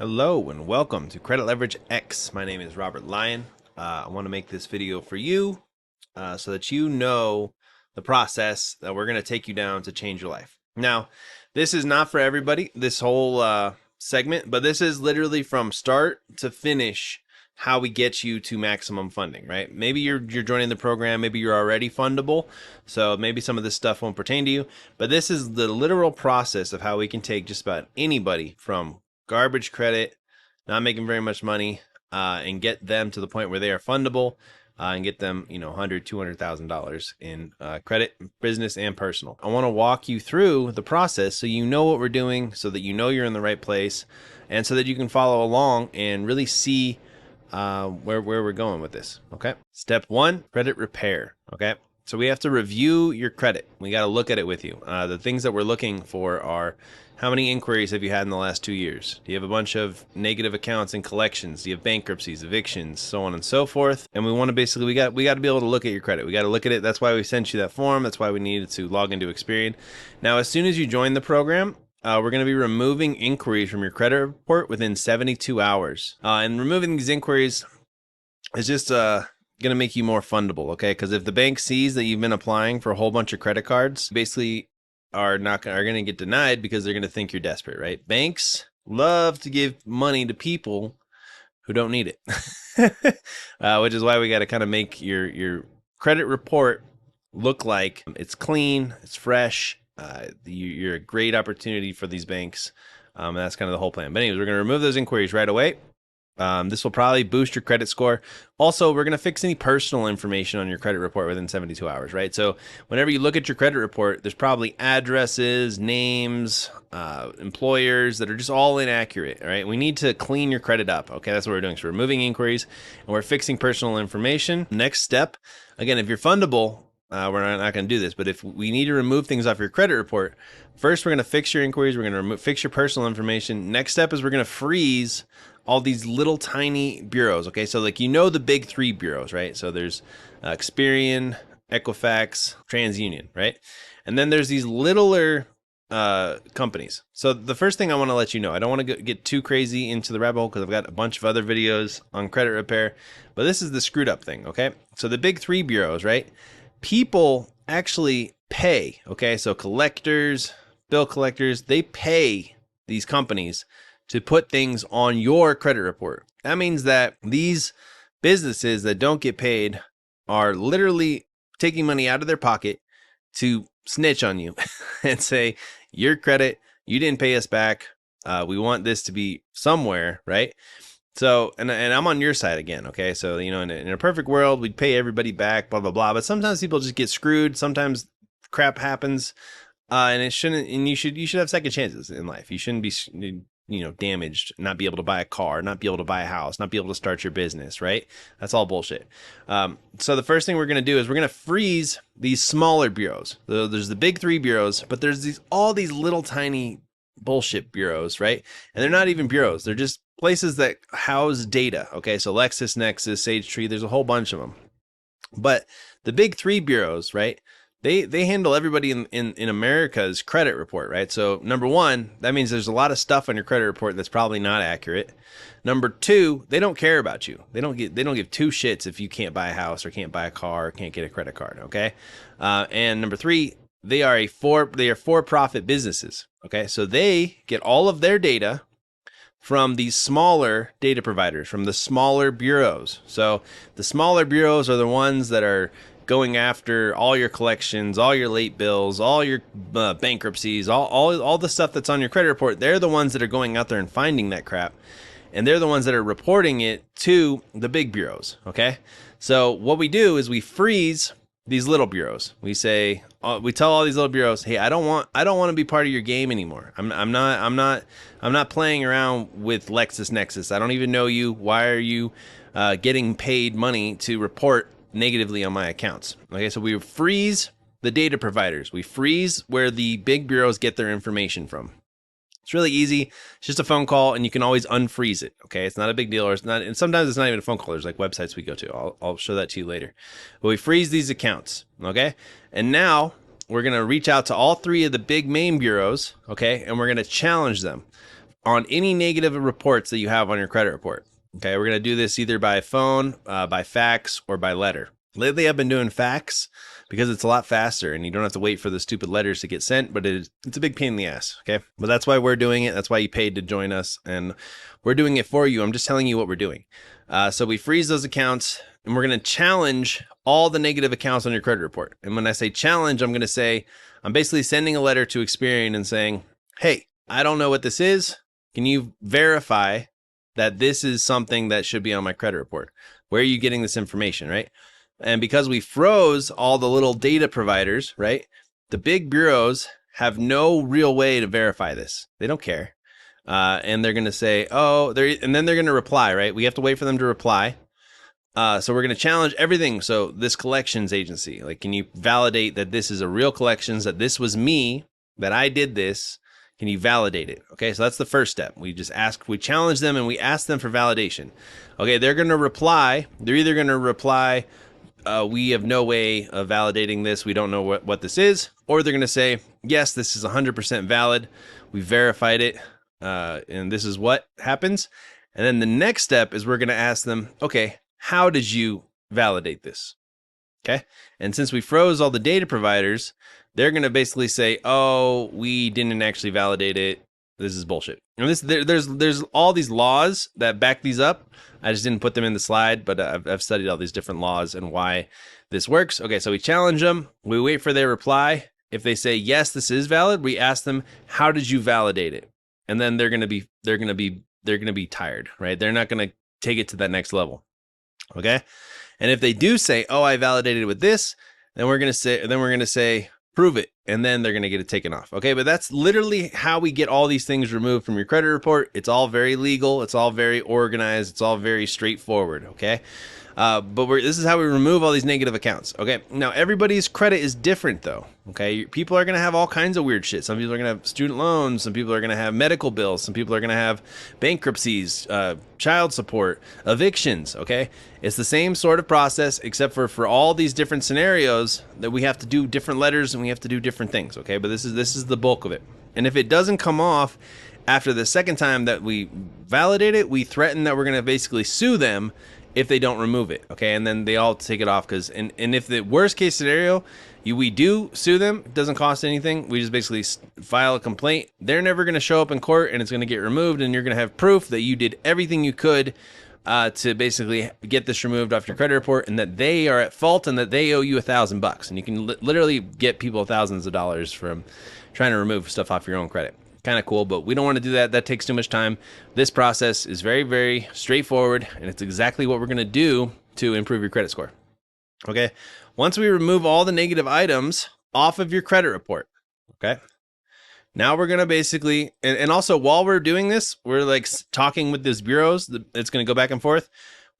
Hello and welcome to Credit Leverage X. My name is Robert Lyon. I want to make this video for you so that you know the process that we're going to take you down to change your life. Now, this is not for everybody, this whole segment, but this is literally from start to finish how we get you to maximum funding, right? Maybe you're joining the program, maybe you're already fundable, so maybe some of this stuff won't pertain to you, but this is the literal process of how we can take just about anybody from garbage credit, not making very much money, and get them to the point where they are fundable, and get them, $100,000, $200,000 in credit, business and personal. I want to walk you through the process so you know what we're doing, so that you know you're in the right place, and so that you can follow along and really see where we're going with this. Okay. Step 1, credit repair. Okay. So we have to review your credit. We got to look at it with you. The things that we're looking for are: how many inquiries have you had in the last 2 years? Do you have a bunch of negative accounts and collections? Do you have bankruptcies, evictions, so on and so forth? And we want to basically, we got to be able to look at your credit. We got to look at it. That's why we sent you that form. That's why we needed to log into Experian. Now, as soon as you join the program, we're going to be removing inquiries from your credit report within 72 hours. And removing these inquiries is just going to make you more fundable, okay? Because if the bank sees that you've been applying for a whole bunch of credit cards, basically are going to get denied because they're going to think you're desperate, right? Banks love to give money to people who don't need it, which is why we got to kind of make your credit report look like it's clean, it's fresh. You're a great opportunity for these banks. And that's kind of the whole plan. But anyways, we're going to remove those inquiries right away. This will probably boost your credit score. Also, we're going to fix any personal information on your credit report within 72 hours, right? So whenever you look at your credit report, there's probably addresses, names, employers that are just all inaccurate, all right? We need to clean your credit up, okay? That's what we're doing. So we're removing inquiries and we're fixing personal information. Next step, again, if you're fundable, we're not going to do this, but if we need to remove things off your credit report, first we're going to fix your inquiries, we're going to fix your personal information. Next step is we're going to freeze all these little tiny bureaus, okay? So like, the big 3 bureaus, right? So there's Experian, Equifax, TransUnion, right? And then there's these littler companies. So the first thing I want to let you know, I don't want to get too crazy into the rabbit hole because I've got a bunch of other videos on credit repair, but this is the screwed up thing, okay? So the big 3 bureaus, right? People actually pay, okay? So collectors, bill collectors, they pay these companies to put things on your credit report. That means that these businesses that don't get paid are literally taking money out of their pocket to snitch on you and say, your credit, you didn't pay us back. We want this to be somewhere, right? So, and I'm on your side again, okay? So, in a perfect world, we'd pay everybody back, blah, blah, blah. But sometimes people just get screwed. Sometimes crap happens, and it shouldn't. And you should have second chances in life. You shouldn't be, damaged, not be able to buy a car, not be able to buy a house, not be able to start your business, right? That's all bullshit. So the first thing we're going to do is we're going to freeze these smaller bureaus. There's the big 3 bureaus, but there's all these little tiny bullshit bureaus, right? And they're not even bureaus. They're just places that house data. Okay, so LexisNexis, SageTree, there's a whole bunch of them. But the big 3 bureaus, right? They handle everybody in America's credit report, right? So number 1, that means there's a lot of stuff on your credit report that's probably not accurate. Number 2, they don't care about you. They don't give 2 shits if you can't buy a house or can't buy a car or can't get a credit card, okay? And number 3, they are for-profit businesses, okay? So they get all of their data from these smaller data providers, from the smaller bureaus. So the smaller bureaus are the ones that are going after all your collections, all your late bills, all your bankruptcies, all the stuff that's on your credit report. They're the ones that are going out there and finding that crap. And they're the ones that are reporting it to the big bureaus, okay? So what we do is we freeze these little bureaus. We say, we tell all these little bureaus, hey, I don't want to be part of your game anymore. I'm not playing around with LexisNexis. I don't even know you. Why are you getting paid money to report negatively on my accounts? Okay, so we freeze the data providers. We freeze where the big bureaus get their information from. It's really easy. It's just a phone call, and you can always unfreeze it. Okay, it's not a big deal, or it's not. And sometimes it's not even a phone call. There's like websites we go to. I'll show that to you later. But we freeze these accounts. Okay, and now we're gonna reach out to all 3 of the big main bureaus. Okay, and we're gonna challenge them. on any negative reports that you have on your credit report. Okay, we're going to do this either by phone, by fax, or by letter. Lately, I've been doing fax because it's a lot faster and you don't have to wait for the stupid letters to get sent, but it's a big pain in the ass, okay? But that's why we're doing it. That's why you paid to join us, and we're doing it for you. I'm just telling you what we're doing. So we freeze those accounts, and we're going to challenge all the negative accounts on your credit report. And when I say challenge, I'm going to say, I'm basically sending a letter to Experian and saying, hey, I don't know what this is. Can you verify that this is something that should be on my credit report? Where are you getting this information, right? And because we froze all the little data providers, right? The big bureaus have no real way to verify this. They don't care. And they're going to say, and then they're going to reply, right? We have to wait for them to reply. So we're going to challenge everything. So this collections agency, like, can you validate that this is a real collections, that this was me, that I did this? Can you validate it? Okay, so that's the first step. We challenge them and we ask them for validation. Okay, they're going to reply. They're either going to reply, we have no way of validating this. We don't know what this is. Or they're going to say, yes, this is 100% valid. We verified it. And this is what happens. And then the next step is we're going to ask them, okay, how did you validate this? Okay. And since we froze all the data providers, they're going to basically say, oh, we didn't actually validate it. This is bullshit. And there's all these laws that back these up. I just didn't put them in the slide, but I've studied all these different laws and why this works. Okay, so we challenge them. We wait for their reply. If they say, yes, this is valid, we ask them, how did you validate it? And then they're going to be tired, right? They're not going to take it to that next level. Okay. And if they do say, oh, I validated it with this, then we're going to say, prove it. And then they're going to get it taken off. Okay. But that's literally how we get all these things removed from your credit report. It's all very legal. It's all very organized. It's all very straightforward. Okay. But this is how we remove all these negative accounts. Okay. Now everybody's credit is different though. Okay. People are going to have all kinds of weird shit. Some people are going to have student loans. Some people are going to have medical bills. Some people are going to have bankruptcies, child support, evictions. Okay. It's the same sort of process, except for all these different scenarios that we have to do different letters and we have to do different things. Okay. But this is the bulk of it. And if it doesn't come off after the second time that we validate it, we threaten that we're going to basically sue them if they don't remove it. Okay. And then they all take it off and if the worst case scenario, we do sue them, it doesn't cost anything. We just basically file a complaint. They're never going to show up in court and it's going to get removed. And you're going to have proof that you did everything you could to basically get this removed off your credit report, and that they are at fault and that they owe you $1,000. And you can literally get people thousands of dollars from trying to remove stuff off your own credit. Kind of cool, but we don't want to do that. That takes too much time. This process is very, very straightforward, and it's exactly what we're going to do to improve your credit score. Okay. Once we remove all the negative items off of your credit report, okay, now we're going to basically, and also while we're doing this, we're like talking with these bureaus. It's going to go back and forth.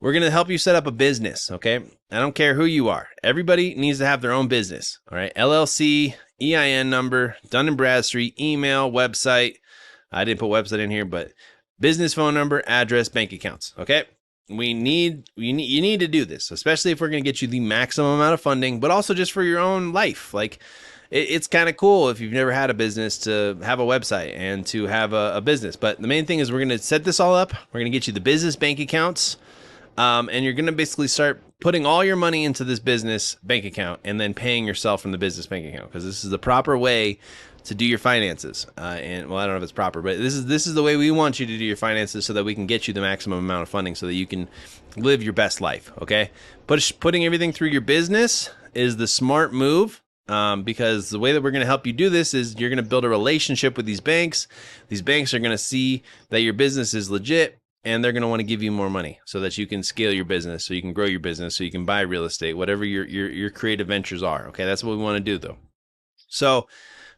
We're going to help you set up a business. Okay. I don't care who you are. Everybody needs to have their own business. All right. LLC, EIN number, Dun & Bradstreet, email, website. I didn't put website in here, but business phone number, address, bank accounts. Okay. You need to do this, especially if we're going to get you the maximum amount of funding, but also just for your own life. Like, it's kind of cool if you've never had a business to have a website and to have a business. But the main thing is we're going to set this all up. We're going to get you the business bank accounts. And you're going to basically start putting all your money into this business bank account and then paying yourself from the business bank account, because this is the proper way to do your finances. And well, I don't know if it's proper, but this is the way we want you to do your finances, so that we can get you the maximum amount of funding so that you can live your best life. Okay. Putting everything through your business is the smart move. Because the way that we're going to help you do this is you're going to build a relationship with these banks. These banks are going to see that your business is legit, and they're going to want to give you more money so that you can scale your business, so you can grow your business, so you can buy real estate, whatever your creative ventures are. Okay. That's what we want to do though. So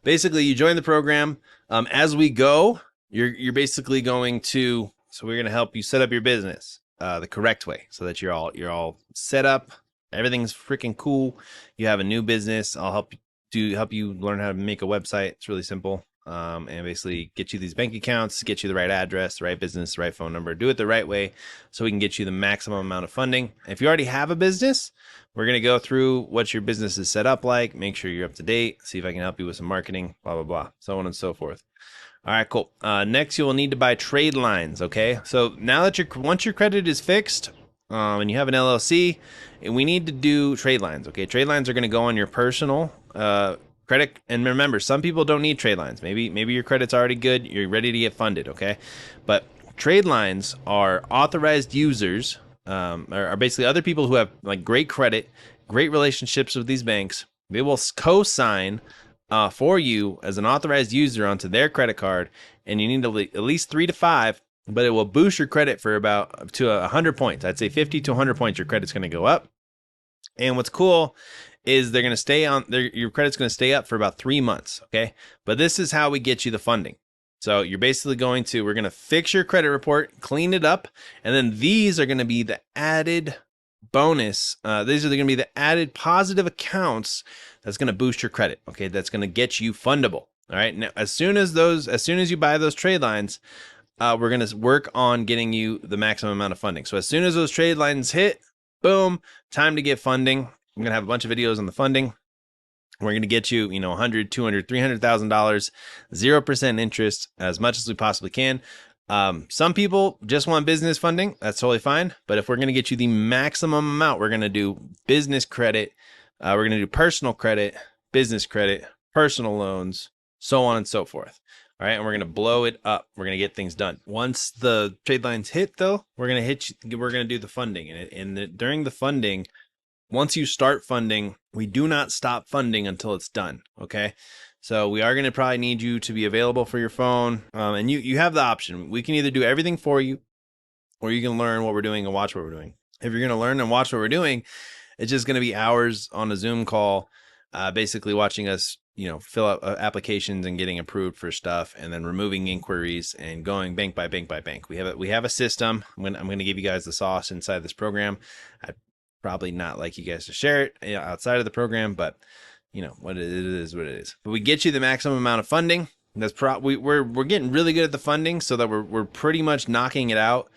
basically you join the program. As we go, you're basically going to, so we're going to help you set up your business, the correct way, so that you're all set up. Everything's freaking cool. You have a new business. I'll help you learn how to make a website. It's really simple. And basically get you these bank accounts, get you the right address, the right business, the right phone number, do it the right way so we can get you the maximum amount of funding. If you already have a business, we're going to go through what your business is set up like, make sure you're up to date, see if I can help you with some marketing, blah, blah, blah, so on and so forth. All right, cool. Next, you will need to buy trade lines. Okay, so now that once your credit is fixed, and you have an LLC, and we need to do trade lines. Okay, trade lines are going to go on your personal credit. And remember, some people don't need trade lines. Maybe your credit's already good. You're ready to get funded. Okay, but trade lines are authorized users, are basically other people who have like great credit, great relationships with these banks. They will co-sign for you as an authorized user onto their credit card, and you need at least 3 to 5, but it will boost your credit for about to 100 points. I'd say 50 to 100 points. Your credit's going to go up. And what's cool is they're going to stay on your credit's going to stay up for about 3 months. Okay. But this is how we get you the funding. So you're basically we're going to fix your credit report, clean it up. And then these are going to be the added bonus. These are going to be the added positive accounts that's going to boost your credit. Okay. That's going to get you fundable. All right. Now, as soon as you buy those trade lines, we're going to work on getting you the maximum amount of funding. So as soon as those trade lines hit, boom, time to get funding. I'm going to have a bunch of videos on the funding. We're going to get you, $100,000, $200,000, $300,000, 0% interest, as much as we possibly can. Some people just want business funding. That's totally fine. But if we're going to get you the maximum amount, we're going to do business credit. We're going to do personal credit, business credit, personal loans, so on and so forth. All right. And we're going to blow it up. We're going to get things done. Once the trade lines hit, though, we're going to do the funding. And during the funding, once you start funding, we do not stop funding until it's done. Okay. So we are going to probably need you to be available for your phone. And you have the option. We can either do everything for you, or you can learn what we're doing and watch what we're doing. If you're going to learn and watch what we're doing, it's just going to be hours on a Zoom call, basically watching us, fill out applications and getting approved for stuff, and then removing inquiries and going bank by bank by bank. We have a system. I'm going to give you guys the sauce inside this program. I'd probably not like you guys to share it outside of the program, but what it is what it is. But we get you the maximum amount of funding. That's we're getting really good at the funding, so that we're pretty much knocking it out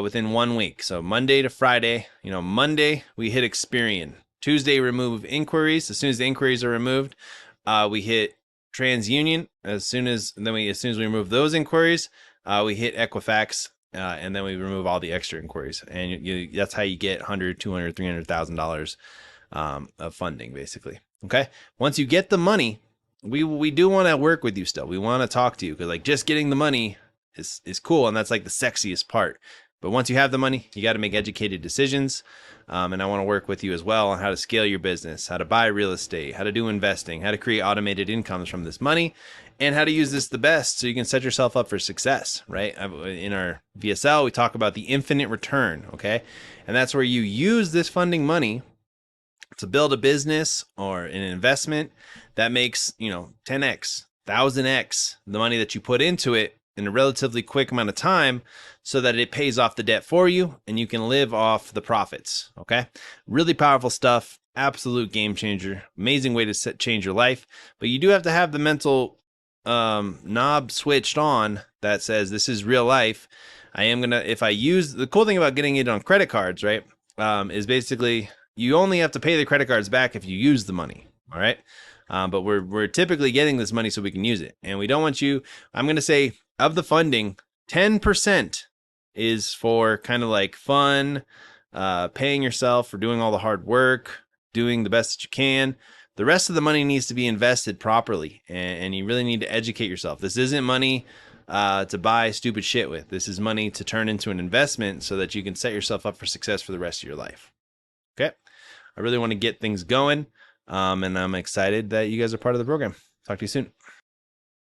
within 1 week. So Monday to Friday, Monday we hit Experian. Tuesday, remove inquiries. As soon as the inquiries are removed, we hit TransUnion. As soon as we remove those inquiries, we hit Equifax, and then we remove all the extra inquiries. And that's how you get $100,000, $200,000, $300,000 of funding, basically. Okay. Once you get the money, we do want to work with you still. We want to talk to you, because just getting the money is cool, and that's like the sexiest part. But once you have the money, you got to make educated decisions. And I want to work with you as well on how to scale your business, how to buy real estate, how to do investing, how to create automated incomes from this money, and how to use this the best so you can set yourself up for success, right? In our VSL, we talk about the infinite return, okay? And that's where you use this funding money to build a business or an investment that makes, 10x, 1000x the money that you put into it in a relatively quick amount of time, so that it pays off the debt for you and you can live off the profits. Okay. Really powerful stuff. Absolute game changer. Amazing way to change your life. But you do have to have the mental knob switched on that says, this is real life. The cool thing about getting it on credit cards, right, is basically you only have to pay the credit cards back if you use the money. All right. But we're typically getting this money so we can use it. And we don't want I'm going to say, of the funding, 10% is for kind of like fun, paying yourself for doing all the hard work, doing the best that you can. The rest of the money needs to be invested properly, and you really need to educate yourself. This isn't money to buy stupid shit with. This is money to turn into an investment so that you can set yourself up for success for the rest of your life. Okay. I really want to get things going, and I'm excited that you guys are part of the program. Talk to you soon.